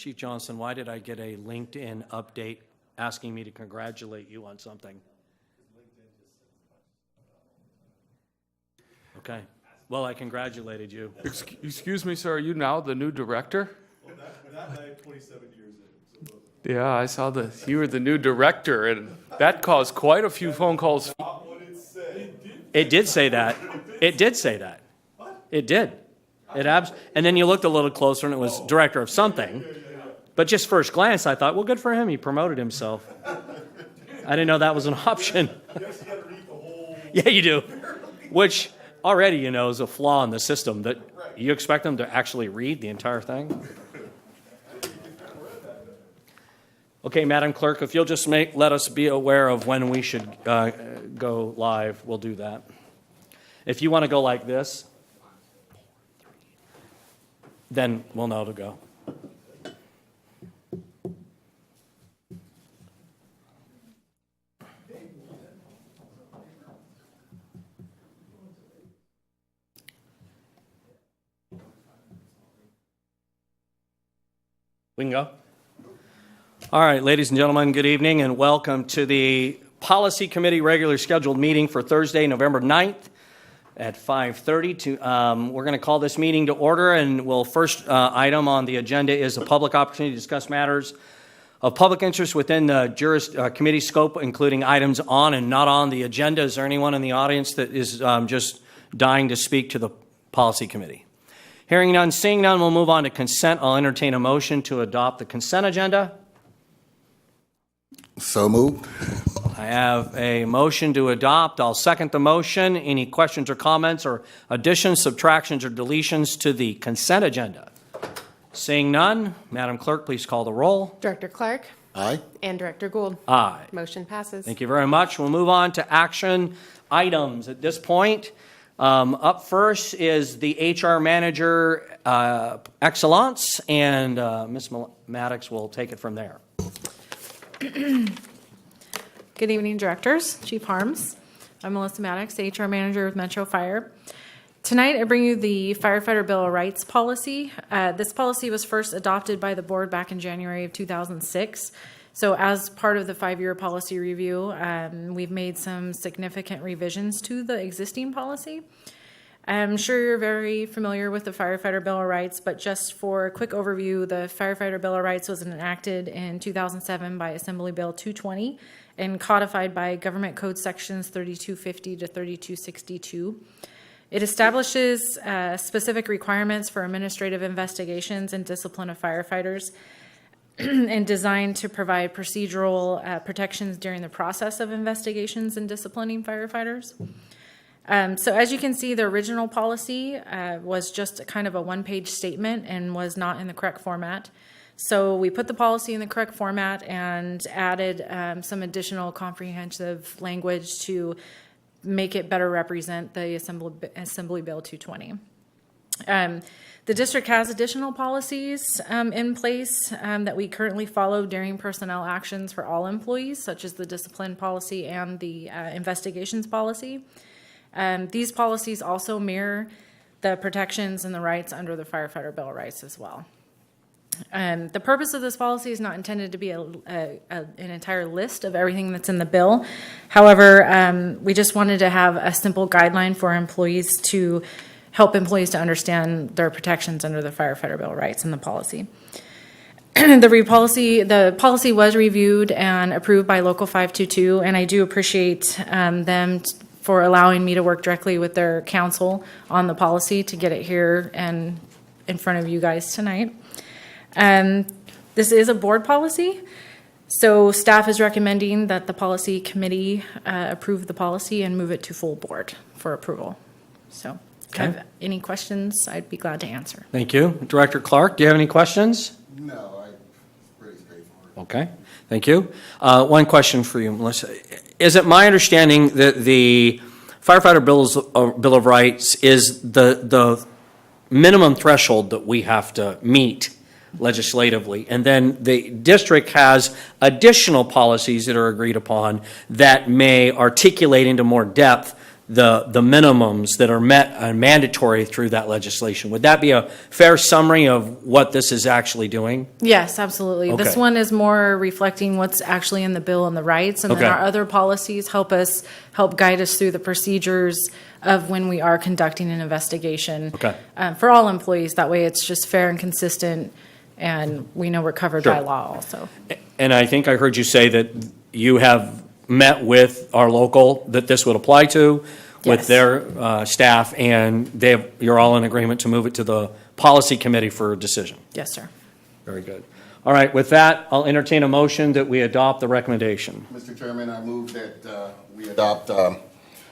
Chief Johnson, why did I get a LinkedIn update asking me to congratulate you on something? Okay. Well, I congratulated you. Excuse me, sir, are you now the new director? Well, that night, 27 years in. So Yeah, I saw you were the new director, and that caused quite a few phone calls. not what it said. It did say that. It did say that. It did. And then you looked a little closer, and it was director of something. But just first glance, I thought, well, good for him. He promoted himself. I didn't know that was an option. Yes, you got to read the whole. Yeah, you do. Which already, you know, is a flaw in the system that you expect them to actually read the entire thing. Okay, Madam Clerk, if you'll just let us be aware of when we should go live, we'll do that. If you want to go like this, then we'll know to go. We can go? All right, ladies and gentlemen, good evening and welcome to the Policy Committee regularly scheduled meeting for Thursday, November 9th at 5:30. We're going to call this meeting to order, and first item on the agenda is a public opportunity to discuss matters of public interest within the committee scope, including items on and not on the agenda. Is there anyone in the audience that is just dying to speak to the Policy Committee? Hearing none, seeing none, we'll move on to consent. I'll entertain a motion to adopt the consent agenda. So moved. I have a motion to adopt. I'll second the motion. Any questions or comments or additions, subtractions, or deletions to the consent agenda? Seeing none, Madam Clerk, please call the roll. Director Clark Aye. and Director Gould. Aye. Motion passes. Thank you very much. We'll move on to action items at this point. Up first is the HR Manager Excellence, and Ms. Maddox will take it from there. Good evening, Directors, Chief Harms. I'm Melissa Maddox, HR Manager with Metro Fire. Tonight, I bring you the Firefighter Bill of Rights policy. This policy was first adopted by the board back in January of 2006. So as part of the 5-year policy review, we've made some significant revisions to the existing policy. I'm sure you're very familiar with the Firefighter Bill of Rights, but just for a quick overview, the Firefighter Bill of Rights was enacted in 2007 by Assembly Bill 220 and codified by Government Code Sections 3250 to 3262. It establishes specific requirements for administrative investigations and discipline of firefighters and designed to provide procedural protections during the process of investigations and disciplining firefighters. So as you can see, the original policy was just kind of a one-page statement and was not in the correct format. So we put the policy in the correct format and added some additional comprehensive language to make it better represent the Assembly Bill 220. The district has additional policies in place that we currently follow during personnel actions for all employees, such as the discipline policy and the investigations policy. These policies also mirror the protections and the rights under the Firefighter Bill of Rights as well. The purpose of this policy is not intended to be an entire list of everything that's in the bill. However, we just wanted to have a simple guideline for employees to help employees to understand their protections under the Firefighter Bill of Rights and the policy. The policy was reviewed and approved by Local 522, and I do appreciate them for allowing me to work directly with their counsel on the policy to get it here and in front of you guys tonight. This is a board policy, so staff is recommending that the policy committee approve the policy and move it to full board for approval. So if you have any questions, I'd be glad to answer. Thank you. Director Clark, do you have any questions? No, it's pretty straightforward. Okay, thank you. One question for you, Melissa. Is it my understanding that the Firefighter Bill of Rights is the minimum threshold that we have to meet legislatively, and then the district has additional policies that are agreed upon that may articulate into more depth the minimums that are met and mandatory through that legislation. Would that be a fair summary of what this is actually doing? Yes, absolutely. This Okay. one is more reflecting what's actually in the bill and the rights, and Okay. then our other policies help guide us through the procedures of when we are conducting an investigation. Okay. For all employees, that way it's just fair and consistent, and we know we're covered by Sure. law also. And I think I heard you say that you have met with our local that this would apply to, with Yes. their staff, and you're all in agreement to move it to the policy committee for a decision. Yes, sir. Very good. All right, with that, I'll entertain a motion that we adopt the recommendation. Mr. Chairman, I move that we adopt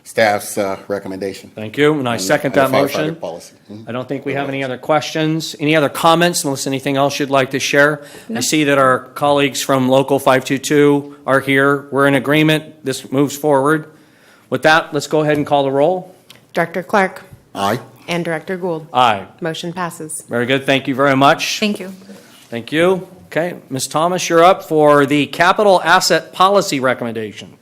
staff's recommendation. Thank you, and I second on that the firefighter motion. policy. Mhm. I don't think we have any other questions. Any other comments, unless anything else you'd like to share? I see that our colleagues from Local 522 are here. We're in agreement. This moves forward. With that, let's go ahead and call the roll. Director Clark Aye. and Director Gould. Aye. Motion passes. Very good. Thank you very much. Thank you. Thank you. Okay, Ms. Thomas, you're up for the capital asset policy recommendation.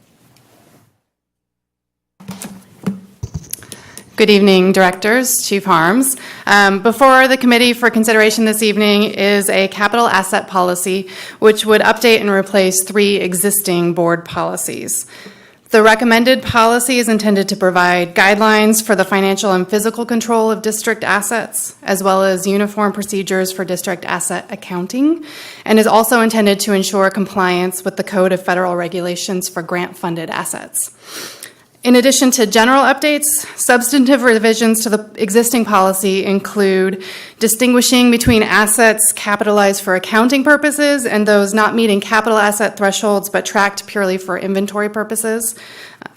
Good evening, Directors, Chief Harms. Before the committee for consideration this evening is a capital asset policy which would update and replace 3 existing board policies. The recommended policy is intended to provide guidelines for the financial and physical control of district assets, as well as uniform procedures for district asset accounting, and is also intended to ensure compliance with the Code of Federal Regulations for grant-funded assets. In addition to general updates, substantive revisions to the existing policy include distinguishing between assets capitalized for accounting purposes and those not meeting capital asset thresholds but tracked purely for inventory purposes,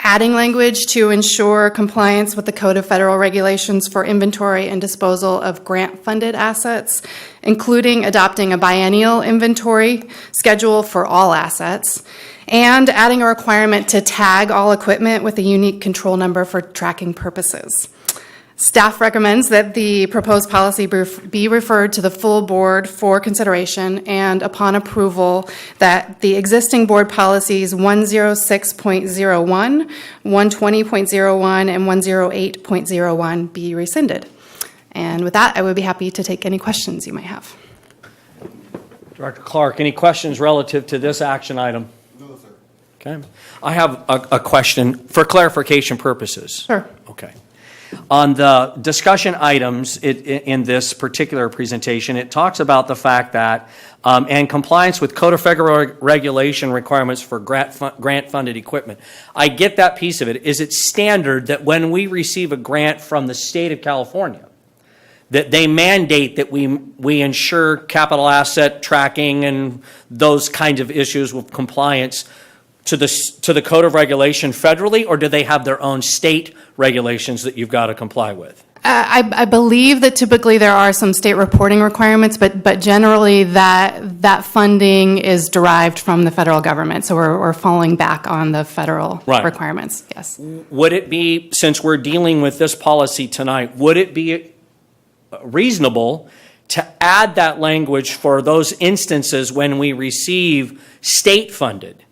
adding language to ensure compliance with the Code of Federal Regulations for inventory and disposal of grant-funded assets, including adopting a biennial inventory schedule for all assets, and adding a requirement to tag all equipment with a unique control number for tracking purposes. Staff recommends that the proposed policy be referred to the full board for consideration, and upon approval, that the existing board policies 106.01, 120.01, and 108.01 be rescinded. And with that, I would be happy to take any questions you might have. Director Clark, any questions relative to this action item? No, sir. Okay. I have a question for clarification purposes. Sure. Okay. On the discussion items in this particular presentation, it talks about the fact that, and compliance with Code of Federal Regulation requirements for grant-funded equipment. I get that piece of it. Is it standard that when we receive a grant from the state of California, that they mandate that we ensure capital asset tracking and those kinds of issues with compliance to the Code of Regulation federally, or do they have their own state regulations that you've got to comply with? I believe that typically there are some state reporting requirements, but generally that funding is derived from the federal government. So we're falling back on the federal Right. requirements. Yes. Would it be, since we're dealing with this policy tonight, would it be reasonable to add that language for those instances when we receive state-funded?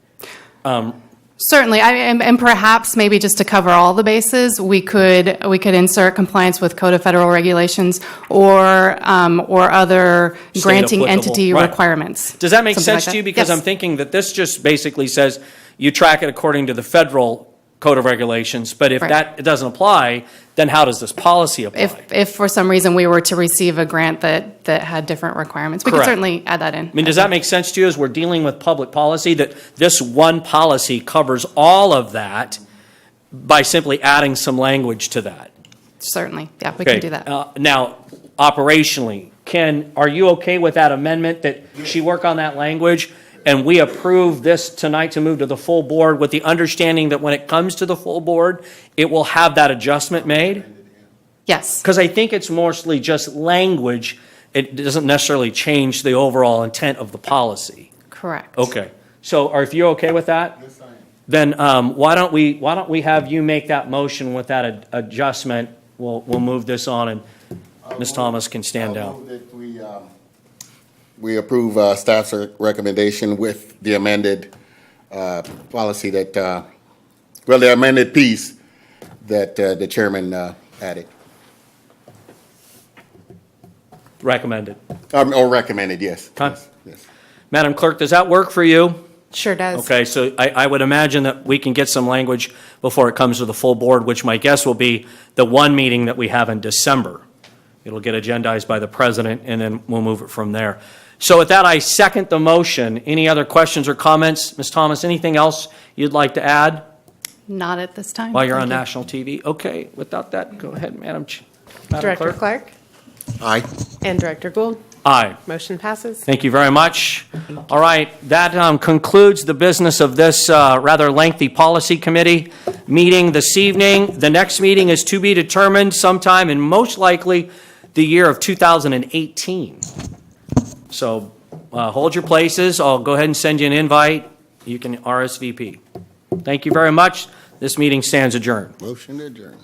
Certainly, and perhaps maybe just to cover all the bases, we could insert compliance with Code of Federal Regulations or other State granting applicable, entity right. requirements. Does that make Something sense like to you? that. Because Yes. I'm thinking that this just basically says you track it according to the federal Code of Regulations, but if Right. that doesn't apply, then how does this policy apply? If for some reason we were to receive a grant that had different requirements, we could Correct. certainly add that in. I mean, does that make sense to you as we're dealing with public policy, that this one policy covers all of that by simply adding some language to that? Certainly, yeah, we Okay. can do that. Now, operationally, are you okay with that amendment, that she work on that language, and we approve this tonight to move to the full board with the understanding that when it comes to the full board, it will have that adjustment made? Yes, Because I think it's mostly just language. It doesn't necessarily change the overall intent of the policy. correct. Okay. So if you're okay with that? Yes, I am. Then why don't we have you make that motion with that adjustment? We'll move this on, and Ms. Thomas can stand I'll down. move that we approve staff's recommendation with the amended policy that, the amended piece that the chairman added, Recommended. or recommended, yes. Okay. Yes. Madam Clerk, does that work for you? Sure does. Okay, so I would imagine that we can get some language before it comes to the full board, which my guess will be the one meeting that we have in December. It'll get agendized by the president, and then we'll move it from there. So with that, I second the motion. Any other questions or comments? Ms. Thomas, anything else you'd like to add Not at this time. while you're on Thank you. national TV? Okay, without that, go ahead, Madam Director Clerk. Clark Aye. and Director Gould. Aye. Motion passes. Thank you very much. All right, that concludes the business of this rather lengthy policy committee meeting this evening. The next meeting is to be determined sometime in most likely the year of 2018. So hold your places. I'll go ahead and send you an invite. You can RSVP. Thank you very much. This meeting stands adjourned. Motion to adjourn.